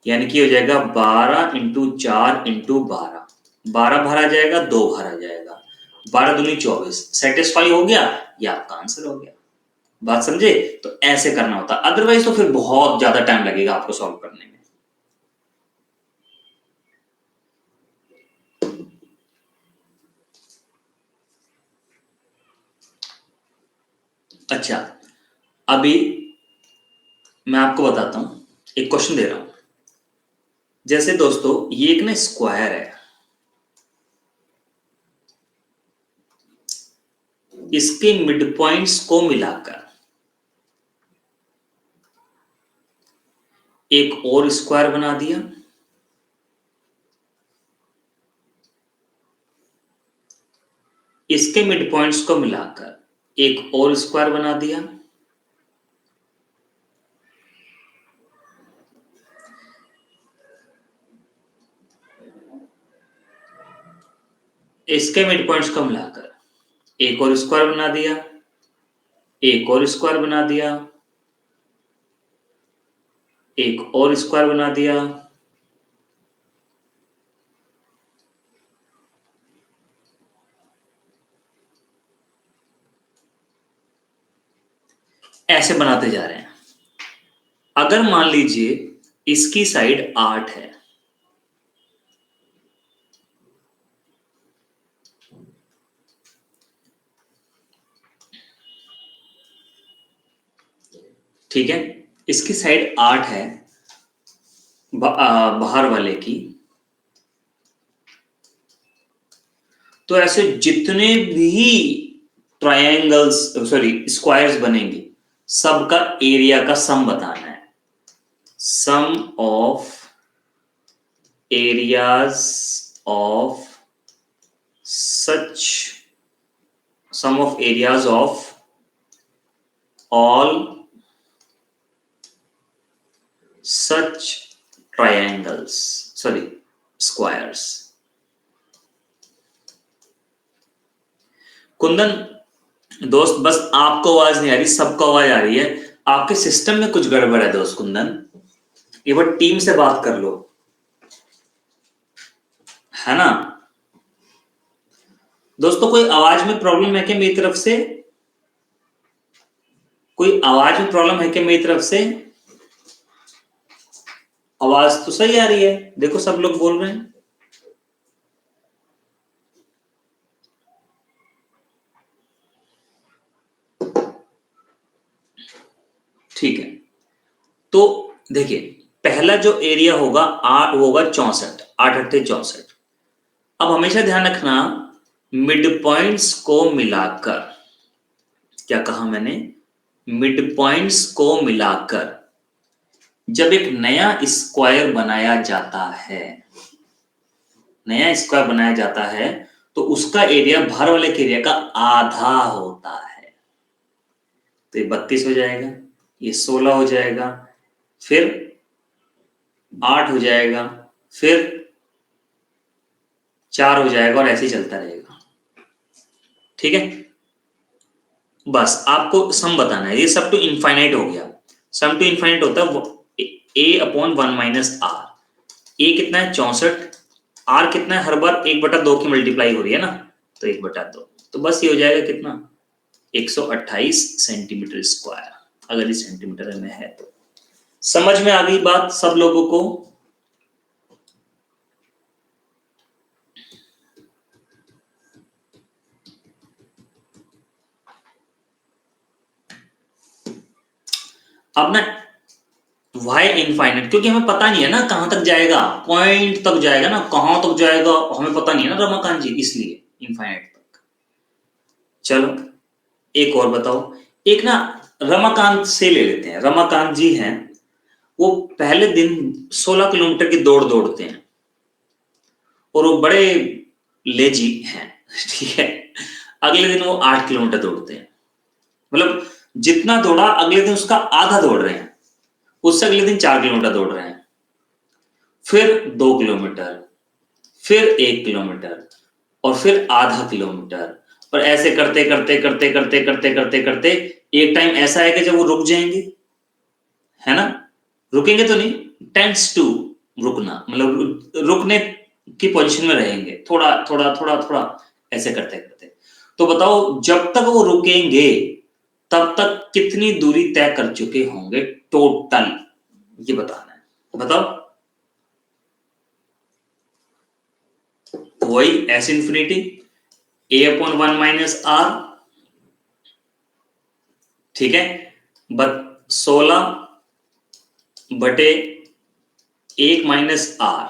यानी कि हो जाएगा 12 इंटू 4 इंटू 12, 12 बाहर आ जाएगा, 2 बाहर आ जाएगा, 12 दूनी 24। सेटिस्फाई हो गया, ये आपका आंसर हो गया। बात समझे? तो ऐसे करना होता, अदरवाइज तो फिर बहुत ज्यादा टाइम लगेगा आपको सॉल्व करने में। अच्छा, अभी मैं आपको बताता हूं, एक क्वेश्चन दे रहा हूं। जैसे दोस्तों ये एक ना स्क्वायर है, इसके मिड पॉइंट्स को मिलाकर एक और स्क्वायर बना दिया, इसके मिड पॉइंट्स को मिलाकर एक और स्क्वायर बना दिया, इसके मिड पॉइंट्स को मिलाकर एक और स्क्वायर बना दिया, एक और स्क्वायर बना दिया, एक और स्क्वायर बना दिया, ऐसे बनाते जा रहे हैं। अगर मान लीजिए इसकी साइड 8 है, ठीक है, इसकी साइड 8 है बाहर वाले की, तो ऐसे जितने भी ट्रायंगल्स सॉरी स्क्वायर्स बनेंगे सबका एरिया का सम बताना है। Sum of areas of such sum of areas of all such triangles, sorry, squares. Kundan दोस्त, बस आपको आवाज नहीं आ रही, सबको आवाज आ रही है। आपके सिस्टम में कुछ गड़बड़ है दोस्त कुंदन, एक बार टीम से बात कर लो, है ना दोस्तों। कोई आवाज में प्रॉब्लम है क्या मेरी तरफ से? कोई आवाज में प्रॉब्लम है क्या मेरी तरफ से? आवाज तो सही आ रही है, देखो सब लोग बोल रहे हैं। ठीक है, तो देखिए पहला जो एरिया होगा 8 होगा 64, 8 8 64। अब हमेशा ध्यान रखना मिड पॉइंट्स को मिलाकर, क्या कहा मैंने, मिड पॉइंट्स को मिलाकर जब एक नया स्क्वायर बनाया जाता है, नया स्क्वायर बनाया जाता है तो उसका एरिया बाहर वाले के एरिया का आधा होता है। तो ये 32 हो जाएगा, ये 16 हो जाएगा, फिर 8 हो जाएगा, फिर 4 हो जाएगा और ऐसे ही चलता रहेगा। ठीक है, बस आपको सम बताना है, ये सब टू इनफाइनाइट हो गया। सम टू इनफाइनाइट होता है a अपॉन 1 माइनस आर। ए कितना है 64, आर कितना है, हर बार 1/2 की मल्टीप्लाई हो रही है ना, तो 1/2, तो बस ये हो जाएगा कितना 128 सेंटीमीटर स्क्वायर, अगर ये सेंटीमीटर में है तो। समझ में आ गई बात सब लोगों को? अब ना वाई इनफाइनाइट, क्योंकि हमें पता नहीं है ना कहां तक जाएगा, पॉइंट तक जाएगा ना, कहां तक जाएगा हमें पता नहीं है ना रमाकांत जी, इसलिए इनफाइनाइट तक। चलो एक और बताओ, एक ना रमाकांत से ले लेते हैं। रमाकांत जी हैं, वो पहले दिन 16 किलोमीटर की दौड़ दौड़ते हैं और वो बड़े लेजी हैं, ठीक है। अगले दिन वो 8 किलोमीटर दौड़ते हैं, मतलब जितना दौड़ा अगले दिन उसका आधा दौड़ रहे हैं, उससे अगले दिन 4 किलोमीटर दौड़ रहे हैं, फिर 2 किलोमीटर, फिर 1 किलोमीटर और फिर आधा किलोमीटर, और ऐसे करते करते करते करते करते करते करते एक टाइम ऐसा है कि जब वो रुक जाएंगे, है ना, रुकेंगे तो नहीं, टेंड्स टू रुकना, मतलब रुकने की पोजीशन में रहेंगे, थोड़ा थोड़ा थोड़ा थोड़ा ऐसे करते करते। तो बताओ जब तक वो रुकेंगे तब तक कितनी दूरी तय कर चुके होंगे टोटल, ये बताना है, बताओ। वही S infinity a upon 1 minus r, ठीक है, 16 बटे 1 माइनस आर,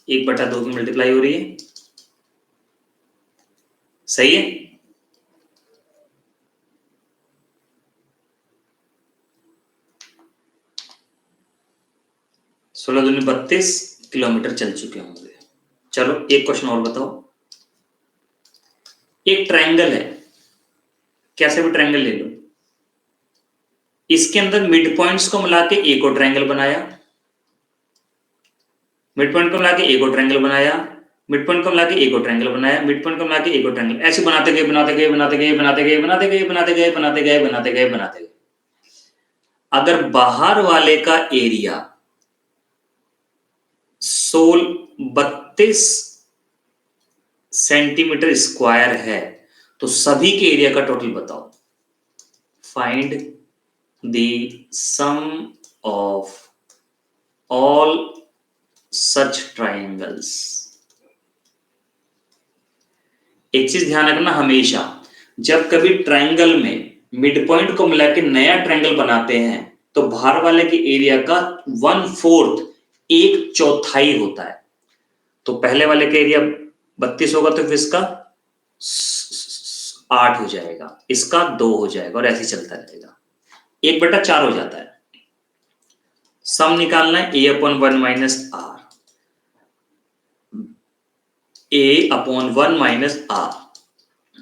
1/2 की मल्टीप्लाई हो रही है, सही है। सोलह दूनी 32 किलोमीटर चल चुके होंगे। चलो एक क्वेश्चन और बताओ, एक ट्रायंगल है, कैसे भी ट्रायंगल ले लो, इसके अंदर मिड पॉइंट्स को मिला के एक और ट्रायंगल बनाया, मिड पॉइंट को मिला के एक और ट्रायंगल बनाया, मिड पॉइंट को मिला के एक और ट्रायंगल बनाया, मिड पॉइंट को मिला के एक और ट्रायंगल, ऐसे बनाते गए बनाते गए बनाते गए बनाते गए बनाते गए बनाते गए बनाते गए बनाते गए बनाते गए। अगर बाहर वाले का एरिया 32 सेंटीमीटर स्क्वायर है तो सभी के एरिया का टोटल बताओ। Find the sum of all such triangles. एक चीज ध्यान रखना, हमेशा जब कभी ट्रायंगल में मिड पॉइंट को मिला के नया ट्रायंगल बनाते हैं तो बाहर वाले के एरिया का 1/4, 1/4 होता है। तो पहले वाले का एरिया 32 होगा तो फिर इसका 8 हो जाएगा, इसका 2 हो जाएगा और ऐसे चलता रहेगा, 1/4 हो जाता है। सम निकालना है a upon 1 minus r, a upon 1 minus r,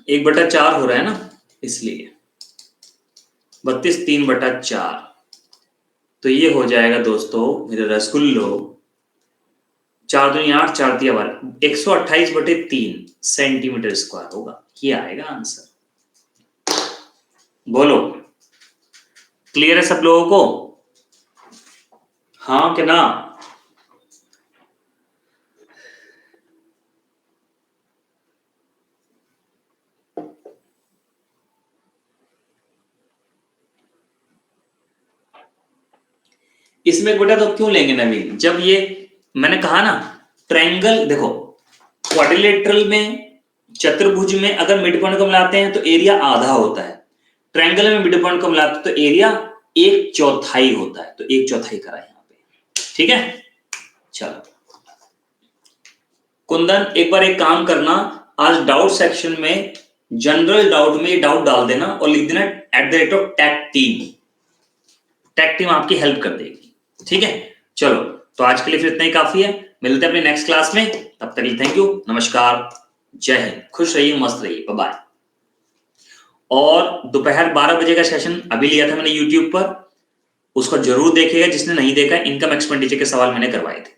1/4 हो रहा है ना, इसलिए 32 3/4। तो ये हो जाएगा दोस्तों मेरे रसगुल्लो 4 दूनी 8 4 तिया 12 128/3 सेंटीमीटर स्क्वायर होगा। ये आएगा आंसर। बोलो क्लियर है सब लोगों को? हाँ कि ना? इसमें बेटा तो क्यों लेंगे नवीन, जब ये मैंने कहा ना ट्रायंगल, देखो क्वाड्रिलेटरल में चतुर्भुज में अगर मिड पॉइंट को मिलाते हैं तो एरिया आधा होता है, ट्रायंगल में मिड पॉइंट को मिलाते हैं तो एरिया 1/4 होता है, तो 1/4 करा यहां पे। ठीक है, चलो कुंदन एक बार एक काम करना, आज डाउट सेक्शन में जनरल डाउट में ये डाउट डाल देना और लिख देना @टैक टीम, टैक टीम आपकी हेल्प कर देगी। ठीक है, चलो तो आज के लिए फिर इतना ही काफी है, मिलते हैं अपने नेक्स्ट क्लास में, तब तक के लिए थैंक यू, नमस्कार, जय हिंद, खुश रहिए, मस्त रहिए, बाय बाय। और दोपहर 12 बजे का सेशन अभी लिया था मैंने यूट्यूब पर, उसको जरूर देखिएगा जिसने नहीं देखा, इनकम एक्सपेंडिचर के सवाल मैंने करवाए थे।